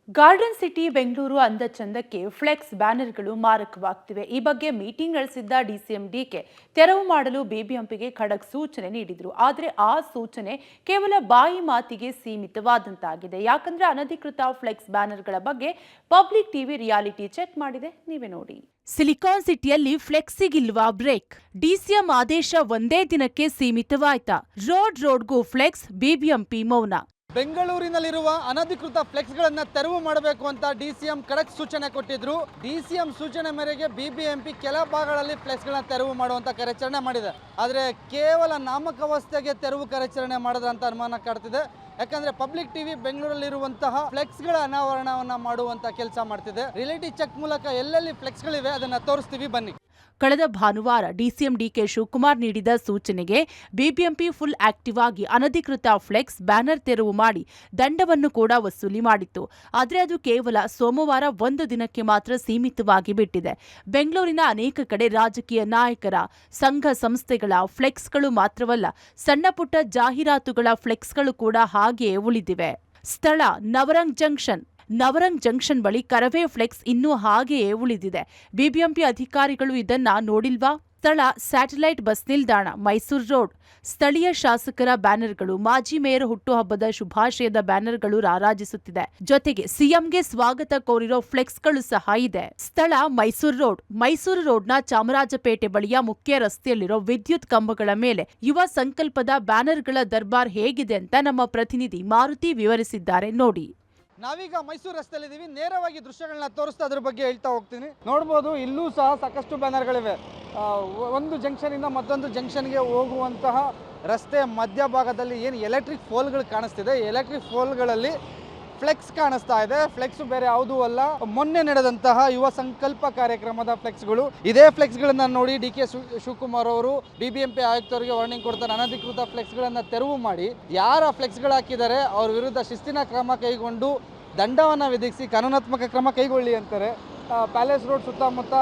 Garden city Bengaluru ಅಂದ ಚಂದಕ್ಕೆ flex ಬ್ಯಾನರ್ಗಳು ಮಾರಕವಾಗ್ತಿವೆ. ಈ ಬಗ್ಗೆ ಮೀಟಿಂಗ್ ನಡೆಸಿದ್ದ ಡಿಸಿಎಂ ಡಿಕೆ ತೆರವು ಮಾಡಲು ಬಿಬಿಎಂಪಿಗೆ ಖಡಕ್ ಸೂಚನೆ ನೀಡಿದ್ರು. ಆದರೆ ಆ ಸೂಚನೆ ಕೇವಲ ಬಾಯಿ ಮಾತಿಗೆ ಸೀಮಿತವಾದಂತಾಗಿದೆ. ಯಾಕಂದ್ರೆ ಅನಧಿಕೃತ ಫ್ಲೆಕ್ಸ್ ಬ್ಯಾನರ್ಗಳ ಬಗ್ಗೆ ಪಬ್ಲಿಕ್ ಟಿವಿ ರಿಯಾಲಿಟಿ ಚೆಕ್ ಮಾಡಿದೆ, ನೀವೇ ನೋಡಿ. ಸಿಲಿಕಾನ್ ಸಿಟಿಯಲ್ಲಿ ಫ್ಲೆಕ್ಸಿಗಿಲ್ವಾ ಬ್ರೇಕ್? ಡಿಸಿಎಂ ಆದೇಶ ಒಂದೇ ದಿನಕ್ಕೆ ಸೀಮಿತವಾಯ್ತಾ? ರೋಡ್ಗೂ ಫ್ಲೆಕ್ಸ್, ಬಿಬಿಎಂಪಿ ಮೌನ. ಬೆಂಗಳೂರಿನಲ್ಲಿರುವ ಅನಧಿಕೃತ ಫ್ಲೆಕ್ಸ್ಗಳನ್ನು ತೆರವು ಮಾಡಬೇಕು ಅಂತ ಡಿಸಿಎಂ ಖಡಕ್ ಸೂಚನೆ ಕೊಟ್ಟಿದ್ರು. ಡಿಸಿಎಂ ಸೂಚನೆ ಮೇರೆಗೆ ಬಿಬಿಎಂಪಿ ಕೆಲ ಭಾಗಗಳಲ್ಲಿ ಫ್ಲೆಕ್ಸ್ಗಳನ್ನ ತೆರವು ಮಾಡುವಂತ ಕಾರ್ಯಾಚರಣೆ ಮಾಡಿದೆ. ಆದರೆ ಕೇವಲ ನಾಮಕಾವಸ್ಥೆಗೆ ತೆರವು ಕಾರ್ಯಾಚರಣೆ ಮಾಡಿದಂತ ಅನುಮಾನ ಕಾಡ್ತಿದೆ. ಯಾಕಂದ್ರೆ ಪಬ್ಲಿಕ್ ಟಿವಿ ಬೆಂಗಳೂರಲ್ಲಿರುವಂತಹ ಫ್ಲೆಕ್ಸ್ಗಳ ಅನಾವರಣವನ್ನ ಮಾಡುವಂತ ಕೆಲಸ ಮಾಡ್ತಿದೆ. ರಿಯಾಲಿಟಿ ಚೆಕ್ ಮೂಲಕ ಎಲ್ಲೆಲ್ಲಿ ಫ್ಲೆಕ್ಸ್ಗಳಿವೆ ಅದನ್ನ ತೋರಿಸ್ತೀವಿ, ಬನ್ನಿ. ಕಳೆದ ಭಾನುವಾರ ಡಿಸಿಎಂ ಡಿಕೆ ಶಿವಕುಮಾರ್ ನೀಡಿದ ಸೂಚನೆಗೆ ಬಿಬಿಎಂಪಿ ಫುಲ್ ಆಕ್ಟಿವ್ ಆಗಿ ಅನಧಿಕೃತ ಫ್ಲೆಕ್ಸ್ ಬ್ಯಾನರ್ ತೆರವು ಮಾಡಿ ದಂಡವನ್ನು ಕೂಡ ವಸೂಲಿ ಮಾಡಿತ್ತು. ಆದರೆ ಅದು ಕೇವಲ ಸೋಮವಾರ ಒಂದು ದಿನಕ್ಕೆ ಮಾತ್ರ ಸೀಮಿತವಾಗಿ ಬಿಟ್ಟಿದೆ. ಬೆಂಗಳೂರಿನ ಅನೇಕ ಕಡೆ ರಾಜಕೀಯ ನಾಯಕರ, ಸಂಘ ಸಂಸ್ಥೆಗಳ ಫ್ಲೆಕ್ಸ್ಗಳು ಮಾತ್ರವಲ್ಲ, ಸಣ್ಣಪುಟ್ಟ ಜಾಹೀರಾತುಗಳ ಫ್ಲೆಕ್ಸ್ಗಳು ಕೂಡ ಹಾಗೆಯೇ ಉಳಿದಿವೆ. ಸ್ಥಳ ನವರಂಗ್ ಜಂಕ್ಷನ್ ಬಳಿ ಕರವೇ ಫ್ಲೆಕ್ಸ್ ಇನ್ನೂ ಹಾಗೆಯೇ ಉಳಿದಿದೆ. ಬಿಬಿಎಂಪಿ ಅಧಿಕಾರಿಗಳು ಇದನ್ನ ನೋಡಿಲ್ವಾ? ಸ್ಥಳ ಸ್ಯಾಟಲೈಟ್ ಬಸ್ ನಿಲ್ದಾಣ, ಮೈಸೂರು ರೋಡ್. ಸ್ಥಳೀಯ ಶಾಸಕರ ಬ್ಯಾನರ್ಗಳು, ಮಾಜಿ ಮೇಯರ್ ಹುಟ್ಟುಹಬ್ಬದ ಶುಭಾಶಯದ ಬ್ಯಾನರ್ಗಳು ರಾರಾಜಿಸುತ್ತಿದೆ. ಜೊತೆಗೆ ಸಿಎಂಗೆ ಸ್ವಾಗತ ಕೋರಿರೋ ಫ್ಲೆಕ್ಸ್ಗಳು ಸಹ ಇದೆ. ಸ್ಥಳ ಮೈಸೂರು ರೋಡ್ನ ಚಾಮರಾಜಪೇಟೆ ಬಳಿಯ ಮುಖ್ಯ ರಸ್ತೆಯಲ್ಲಿರೋ ವಿದ್ಯುತ್ ಕಂಬಗಳ ಮೇಲೆ ಯುವ ಸಂಕಲ್ಪದ ಬ್ಯಾನರ್ಗಳ ದರ್ಬಾರ್ ಹೇಗಿದೆ ಅಂತ ನಮ್ಮ ಪ್ರತಿನಿಧಿ ಮಾರುತಿ ವಿವರಿಸಿದ್ದಾರೆ, ನೋಡಿ. ನಾವೀಗ ಮೈಸೂರು ರಸ್ತೆಯಲ್ಲಿದ್ದೀವಿ. ನೇರವಾಗಿ ದೃಶ್ಯಗಳನ್ನ ತೋರಿಸ್ತಾ ಅದ್ರ ಬಗ್ಗೆ ಹೇಳ್ತಾ ಹೋಗ್ತೀನಿ. ನೋಡ್ಬೋದು, ಇಲ್ಲೂ ಸಹ ಸಾಕಷ್ಟು ಬ್ಯಾನರ್ಗಳಿವೆ. ಒಂದು ಜಂಕ್ಷನಿಂದ ಮತ್ತೊಂದು ಜಂಕ್ಷನ್ಗೆ ಹೋಗುವಂತಹ ರಸ್ತೆ ಮಧ್ಯಭಾಗದಲ್ಲಿ ಏನು ಎಲೆಕ್ಟ್ರಿಕ್ ಪೋಲ್ಗಳು ಕಾಣಿಸ್ತಿದೆ, ಎಲೆಕ್ಟ್ರಿಕ್ ಪೋಲ್ಗಳಲ್ಲಿ ಫ್ಲೆಕ್ಸ್ ಕಾಣಿಸ್ತಾ ಇದೆ. ಫ್ಲೆಕ್ಸ್ ಬೇರೆ ಯಾವುದೂ ಅಲ್ಲ, ಮೊನ್ನೆ ನಡೆದಂತಹ ಯುವ ಸಂಕಲ್ಪ ಕಾರ್ಯಕ್ರಮದ ಫ್ಲೆಕ್ಸ್ಗಳು. ಇದೇ ಫ್ಲೆಕ್ಸ್ಗಳನ್ನ ನೋಡಿ ಡಿಕೆ ಶಿವಕುಮಾರ್ ಅವರು ಬಿಬಿಎಂಪಿ ಆಯುಕ್ತರಿಗೆ ವಾರ್ನಿಂಗ್ ಕೊಡ್ತಾರೆ. ಅನಧಿಕೃತ ಫ್ಲೆಕ್ಸ್ಗಳನ್ನ ತೆರವು ಮಾಡಿ ಯಾರ ಫ್ಲೆಕ್ಸ್ಗಳು ಹಾಕಿದ್ದಾರೆ ಅವ್ರ ವಿರುದ್ಧ ಶಿಸ್ತಿನ ಕ್ರಮ ಕೈಗೊಂಡು ದಂಡವನ್ನು ವಿಧಿಸಿ ಕಾನೂನಾತ್ಮಕ ಕ್ರಮ ಕೈಗೊಳ್ಳಿ ಅಂತಾರೆ. ಪ್ಯಾಲೇಸ್ ರೋಡ್ ಸುತ್ತಮುತ್ತ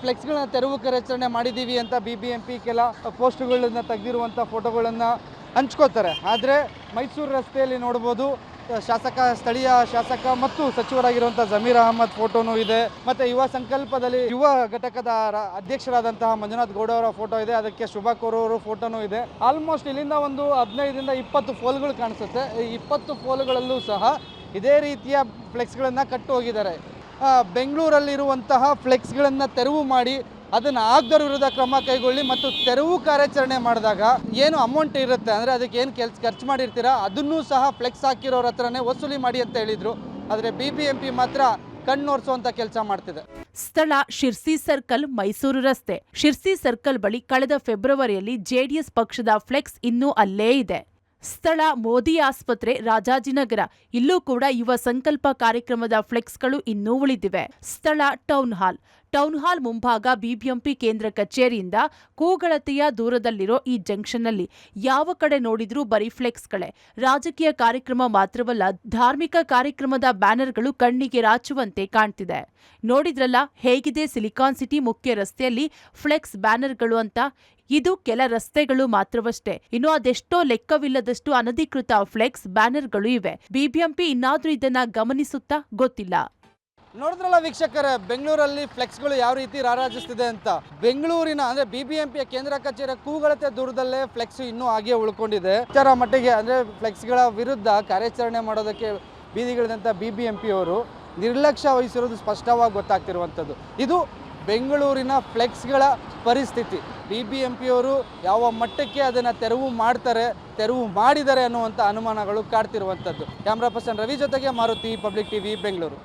ಫ್ಲೆಕ್ಸ್ಗಳನ್ನ ತೆರವು ಕಾರ್ಯಾಚರಣೆ ಮಾಡಿದ್ದೀವಿ ಅಂತ ಬಿಬಿಎಂಪಿ ಕೆಲ ಪೋಸ್ಟ್ಗಳನ್ನ ತೆಗೆದಿರುವಂಥ ಫೋಟೋಗಳನ್ನು ಹಂಚ್ಕೋತಾರೆ. ಆದರೆ ಮೈಸೂರು ರಸ್ತೆಯಲ್ಲಿ ನೋಡ್ಬೋದು, ಸ್ಥಳೀಯ ಶಾಸಕ ಮತ್ತು ಸಚಿವರಾಗಿರುವಂತಹ ಜಮೀರ್ ಅಹಮದ್ ಫೋಟೋನು ಇದೆ. ಮತ್ತೆ ಯುವ ಸಂಕಲ್ಪದಲ್ಲಿ ಯುವ ಘಟಕದ ಅಧ್ಯಕ್ಷರಾದಂತಹ ಮಂಜುನಾಥ್ ಗೌಡ ಅವರ ಫೋಟೋ ಇದೆ. ಅದಕ್ಕೆ ಶುಭಾ ಕೋರವರು ಫೋಟೋನು ಇದೆ. ಆಲ್ಮೋಸ್ಟ್ ಇಲ್ಲಿಂದ ಒಂದು 15ರಿಂದ 20 ಫೋಲ್ಗಳು ಕಾಣಿಸುತ್ತೆ. ಈ 20 ಫೋಲ್ಗಳಲ್ಲೂ ಸಹ ಇದೇ ರೀತಿಯ ಫ್ಲೆಕ್ಸ್ಗಳನ್ನು ಕಟ್ಟು ಹೋಗಿದ್ದಾರೆ. ಬೆಂಗಳೂರಲ್ಲಿರುವಂತಹ ಫ್ಲೆಕ್ಸ್ಗಳನ್ನು ತೆರವು ಮಾಡಿ ಅದನ್ನು ಆಗದವ್ರ ವಿರುದ್ಧ ಕ್ರಮ ಕೈಗೊಳ್ಳಿ ಮತ್ತು ತೆರವು ಕಾರ್ಯಾಚರಣೆ ಮಾಡಿದಾಗ ಏನು ಅಮೌಂಟ್ ಇರುತ್ತೆ ಅಂದರೆ ಅದಕ್ಕೆ ಏನು ಖರ್ಚು ಮಾಡಿರ್ತೀರಾ ಅದನ್ನೂ ಸಹ ಫ್ಲೆಕ್ಸ್ ಹಾಕಿರೋರ ಹತ್ರನೇ ವಸೂಲಿ ಮಾಡಿ ಅಂತ ಹೇಳಿದ್ರು. ಆದರೆ ಬಿಬಿಎಂಪಿ ಮಾತ್ರ ಕಣ್ಣೋರ್ಸುವಂತ ಕೆಲಸ ಮಾಡ್ತಿದೆ. ಸ್ಥಳ ಶಿರ್ಸಿ ಸರ್ಕಲ್, ಮೈಸೂರು ರಸ್ತೆ. ಶಿರ್ಸಿ ಸರ್ಕಲ್ ಬಳಿ ಕಳೆದ ಫೆಬ್ರವರಿಯಲ್ಲಿ ಜೆಡಿಎಸ್ ಪಕ್ಷದ ಫ್ಲೆಕ್ಸ್ ಇನ್ನೂ ಅಲ್ಲೇ ಇದೆ. ಸ್ಥಳ ಮೋದಿ ಆಸ್ಪತ್ರೆ, ರಾಜಾಜಿನಗರ. ಇಲ್ಲೂ ಕೂಡ ಯುವ ಸಂಕಲ್ಪ ಕಾರ್ಯಕ್ರಮದ ಫ್ಲೆಕ್ಸ್ಗಳು ಇನ್ನೂ ಉಳಿದಿವೆ. ಸ್ಥಳ ಟೌನ್ ಹಾಲ್ ಮುಂಭಾಗ ಬಿಬಿಎಂಪಿ ಕೇಂದ್ರ ಕಚೇರಿಯಿಂದ ಕೂಗಳತೆಯ ದೂರದಲ್ಲಿರೋ ಈ ಜಂಕ್ಷನ್ನಲ್ಲಿ ಯಾವ ಕಡೆ ನೋಡಿದ್ರೂ ಬರೀ ಫ್ಲೆಕ್ಸ್ಗಳೇ. ರಾಜಕೀಯ ಕಾರ್ಯಕ್ರಮ ಮಾತ್ರವಲ್ಲ, ಧಾರ್ಮಿಕ ಕಾರ್ಯಕ್ರಮದ ಬ್ಯಾನರ್ಗಳು ಕಣ್ಣಿಗೆ ರಾಚುವಂತೆ ಕಾಣ್ತಿದೆ. ನೋಡಿದ್ರಲ್ಲ ಹೇಗಿದೆ ಸಿಲಿಕಾನ್ ಸಿಟಿ ಮುಖ್ಯ ರಸ್ತೆಯಲ್ಲಿ ಫ್ಲೆಕ್ಸ್ ಬ್ಯಾನರ್ಗಳು ಅಂತ. ಇದು ಕೆಲ ರಸ್ತೆಗಳು ಮಾತ್ರವಷ್ಟೇ, ಇನ್ನು ಅದೆಷ್ಟೋ ಲೆಕ್ಕವಿಲ್ಲದಷ್ಟು ಅನಧಿಕೃತ ಫ್ಲೆಕ್ಸ್ ಬ್ಯಾನರ್ಗಳು ಇವೆ. ಬಿಬಿಎಂಪಿ ಇನ್ನಾದ್ರೂ ಇದನ್ನ ಗಮನಿಸುತ್ತಾ ಗೊತ್ತಿಲ್ಲ. ನೋಡಿದ್ರಲ್ಲ ವೀಕ್ಷಕರೇ, ಬೆಂಗಳೂರಲ್ಲಿ ಫ್ಲೆಕ್ಸ್ಗಳು ಯಾವ ರೀತಿ ರಾರಾಜಿಸ್ತಿದೆ ಅಂತ. ಬೆಂಗಳೂರಿನ ಅಂದ್ರೆ ಬಿಬಿಎಂಪಿಯ ಕೇಂದ್ರ ಕಚೇರಿಯ ಕೂಗಳತೆ ದೂರದಲ್ಲೇ ಫ್ಲೆಕ್ಸ್ ಇನ್ನೂ ಹಾಗೆ ಉಳ್ಕೊಂಡಿದೆ. ಇದರ ಮಟ್ಟಿಗೆ ಅಂದ್ರೆ ಫ್ಲೆಕ್ಸ್ಗಳ ವಿರುದ್ಧ ಕಾರ್ಯಾಚರಣೆ ಮಾಡೋದಕ್ಕೆ ಬೀದಿಗಳಿದಂತ ಬಿಬಿಎಂಪಿ ಅವರು ನಿರ್ಲಕ್ಷ್ಯ ವಹಿಸಿರೋದು ಸ್ಪಷ್ಟವಾಗಿ ಗೊತ್ತಾಗ್ತಿರುವಂಥದ್ದು. ಇದು ಬೆಂಗಳೂರಿನ ಫ್ಲೆಕ್ಸ್ಗಳ ಪರಿಸ್ಥಿತಿ. ಬಿಬಿಎಂಪಿಯವರು ಯಾವ ಮಟ್ಟಕ್ಕೆ ಅದನ್ನು ತೆರವು ಮಾಡಿದ್ದಾರೆ ಅನ್ನುವಂಥ ಅನುಮಾನಗಳು ಕಾಡ್ತಿರುವಂಥದ್ದು. ಕ್ಯಾಮ್ರಾ ಪರ್ಸನ್ ರವಿ ಜೊತೆಗೆ ಮಾರುತಿ, ಪಬ್ಲಿಕ್ ಟಿವಿ, ಬೆಂಗಳೂರು.